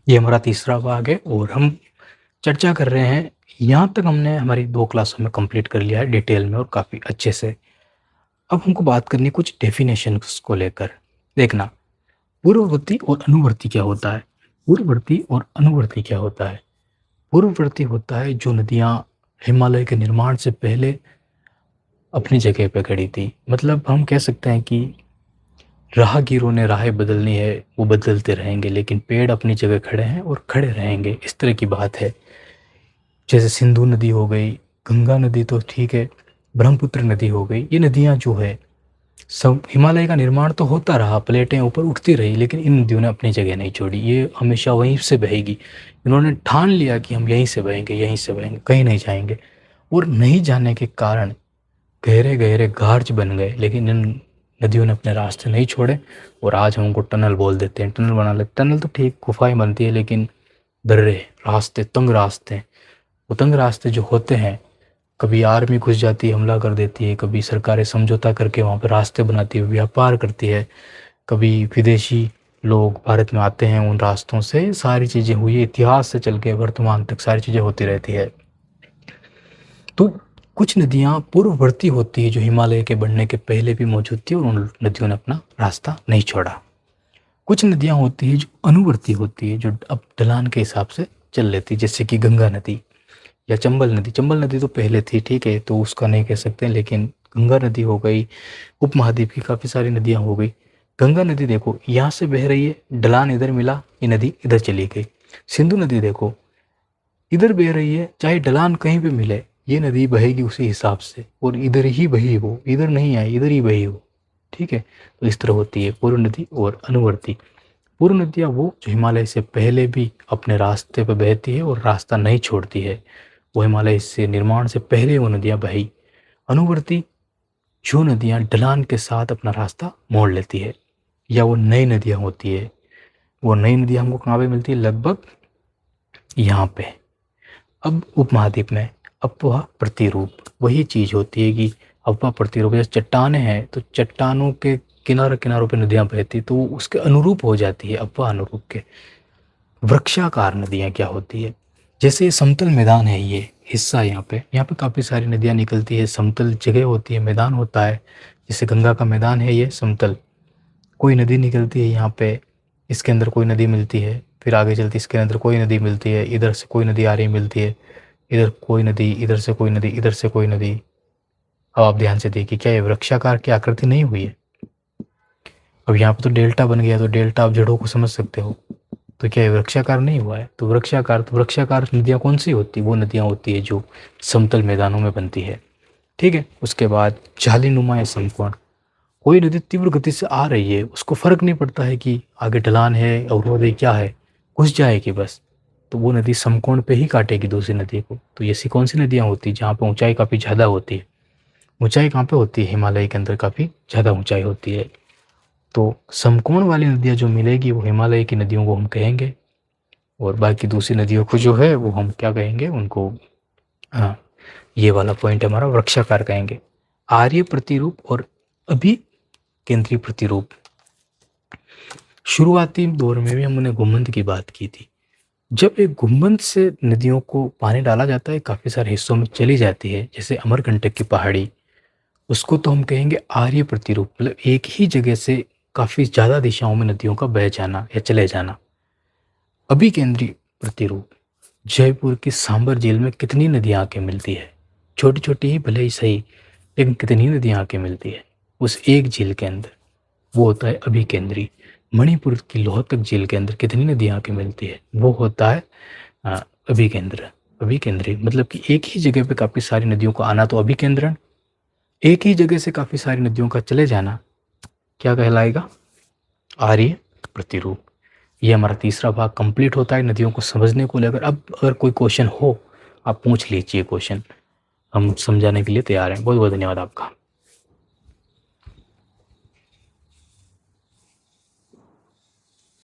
ये हमारा तीसरा भाग है और हम चर्चा कर रहे हैं। यहाँ तक हमने हमारी 2 क्लासों में कंप्लीट कर लिया है डिटेल में और काफ़ी अच्छे से। अब हमको बात करनी कुछ डेफिनेशंस को लेकर। देखना, पूर्ववर्ती और अनुवर्ती क्या होता है? पूर्ववर्ती और अनुवर्ती क्या होता है? पूर्ववर्ती होता है जो नदियाँ हिमालय के निर्माण से पहले अपनी जगह पे खड़ी थी। मतलब हम कह सकते हैं कि राहगीरों ने राहें बदलनी है, वो बदलते रहेंगे, लेकिन पेड़ अपनी जगह खड़े हैं और खड़े रहेंगे, इस तरह की बात है। जैसे सिंधु नदी हो गई, गंगा नदी तो ठीक है, ब्रह्मपुत्र नदी हो गई, ये नदियाँ जो है सब हिमालय का निर्माण तो होता रहा, प्लेटें ऊपर उठती रही, लेकिन इन नदियों ने अपनी जगह नहीं छोड़ी, ये हमेशा वहीं से बहेगी। इन्होंने ठान लिया कि हम यहीं से बहेंगे, यहीं से बहेंगे, कहीं नहीं जाएंगे। और नहीं जाने के कारण गहरे गहरे गार्ज बन गए, लेकिन इन नदियों ने अपने रास्ते नहीं छोड़े और आज हम उनको टनल बोल देते हैं, टनल बना लेते। टनल तो ठीक गुफाएं बनती है, लेकिन दर्रे रास्ते, तंग रास्ते, वो तंग रास्ते जो होते हैं, कभी आर्मी घुस जाती है, हमला कर देती है, कभी सरकारें समझौता करके वहाँ पर रास्ते बनाती है, व्यापार करती है, कभी विदेशी लोग भारत में आते हैं, उन रास्तों से सारी चीज़ें हुई, इतिहास से चल के वर्तमान तक सारी चीज़ें होती रहती है। तो कुछ नदियाँ पूर्ववर्ती होती है जो हिमालय के बढ़ने के पहले भी मौजूद थी और उन नदियों ने अपना रास्ता नहीं छोड़ा। कुछ नदियाँ होती है जो अनुवर्ती होती है, जो अब ढलान के हिसाब से चल लेती है, जैसे कि गंगा नदी या चंबल नदी। चंबल नदी तो पहले थी, ठीक है, तो उसका नहीं कह सकते, लेकिन गंगा नदी हो गई, उपमहाद्वीप की काफ़ी सारी नदियाँ हो गई। गंगा नदी देखो यहाँ से बह रही है, ढलान इधर मिला, ये नदी इधर चली गई। सिंधु नदी देखो इधर बह रही है, चाहे ढलान कहीं भी मिले, ये नदी बहेगी उसी हिसाब से, और इधर ही बही वो, इधर नहीं आई, इधर ही बही वो, ठीक है। तो इस तरह होती है पूर्व नदी और अनुवर्ती। पूर्व नदियाँ वो जो हिमालय से पहले भी अपने रास्ते पर बहती है और रास्ता नहीं छोड़ती है, वो हिमालय से निर्माण से पहले वो नदियाँ बही। अनुवर्ती जो नदियाँ ढलान के साथ अपना रास्ता मोड़ लेती है, या वो नई नदियाँ होती है। वो नई नदियाँ हमको कहाँ पे मिलती है? लगभग यहाँ पे। अब उपमहाद्वीप में अफवाह प्रतिरूप वही चीज़ होती है कि अफवाह प्रतिरूप, जैसे चट्टानें हैं तो चट्टानों के किनारे किनारों पे नदियाँ बहती, तो उसके अनुरूप हो जाती है, अफवाह अनुरूप के। वृक्षाकार नदियाँ क्या होती है? जैसे समतल मैदान है, ये हिस्सा यहाँ पे काफ़ी सारी नदियाँ निकलती है, समतल जगह होती है, मैदान होता है। जैसे गंगा का मैदान है ये समतल, कोई नदी निकलती है यहाँ पे, इसके अंदर कोई नदी मिलती है, फिर आगे चलती इसके अंदर कोई नदी मिलती है, इधर से कोई नदी आ रही मिलती है, इधर कोई नदी, इधर से कोई नदी, इधर से कोई नदी। अब आप ध्यान से देखिए, क्या ये वृक्षाकार की आकृति नहीं हुई है? अब यहाँ पे तो डेल्टा बन गया, तो डेल्टा आप जड़ों को समझ सकते हो, तो क्या ये वृक्षाकार नहीं हुआ है? तो वृक्षाकार नदियाँ कौन सी होती है? वो नदियाँ होती है जो समतल मैदानों में बनती है, ठीक है। उसके बाद जालीनुमा या समकोण, कोई नदी तीव्र गति से आ रही है, उसको फर्क नहीं पड़ता है कि आगे ढलान है, अवरोध है, क्या है, घुस जाएगी बस, तो वो नदी समकोण पे ही काटेगी दूसरी नदी को। तो ऐसी कौन सी नदियाँ होती है जहाँ पे ऊंचाई काफ़ी ज़्यादा होती है? ऊंचाई कहाँ पे होती है? हिमालय के अंदर काफ़ी ज़्यादा ऊंचाई होती है। तो समकोण वाली नदियाँ जो मिलेगी वो हिमालय की नदियों को हम कहेंगे, और बाकी दूसरी नदियों को जो है वो हम क्या कहेंगे उनको? हाँ, ये वाला पॉइंट हमारा वृक्षाकार कहेंगे। आर्य प्रतिरूप और अभी केंद्रीय प्रतिरूप। शुरुआती दौर में भी हमने गुम्बद की बात की थी। जब एक गुम्बद से नदियों को पानी डाला जाता है, काफ़ी सारे हिस्सों में चली जाती है, जैसे अमरकंटक की पहाड़ी, उसको तो हम कहेंगे आर्य प्रतिरूप, मतलब एक ही जगह से काफ़ी ज़्यादा दिशाओं में नदियों का बह जाना या चले जाना। अभी केंद्रीय प्रतिरूप, जयपुर की सांबर झील में कितनी नदियाँ आके मिलती है? छोटी छोटी ही भले ही सही, लेकिन कितनी नदियाँ आके मिलती है उस एक झील के अंदर? वो होता है अभी केंद्रीय। मणिपुर की लोहतक झील के अंदर कितनी नदियाँ आके मिलती है? वो होता है अभी केंद्र। अभी केंद्रीय मतलब कि एक ही जगह पे काफ़ी सारी नदियों का आना तो अभी केंद्रण, एक ही जगह से काफ़ी सारी नदियों का चले जाना क्या कहलाएगा? आर्य प्रतिरूप। ये हमारा तीसरा भाग कंप्लीट होता है नदियों को समझने को लेकर। अब अगर कोई क्वेश्चन हो, आप पूछ लीजिए क्वेश्चन, हम समझाने के लिए तैयार हैं। बहुत बहुत धन्यवाद आपका।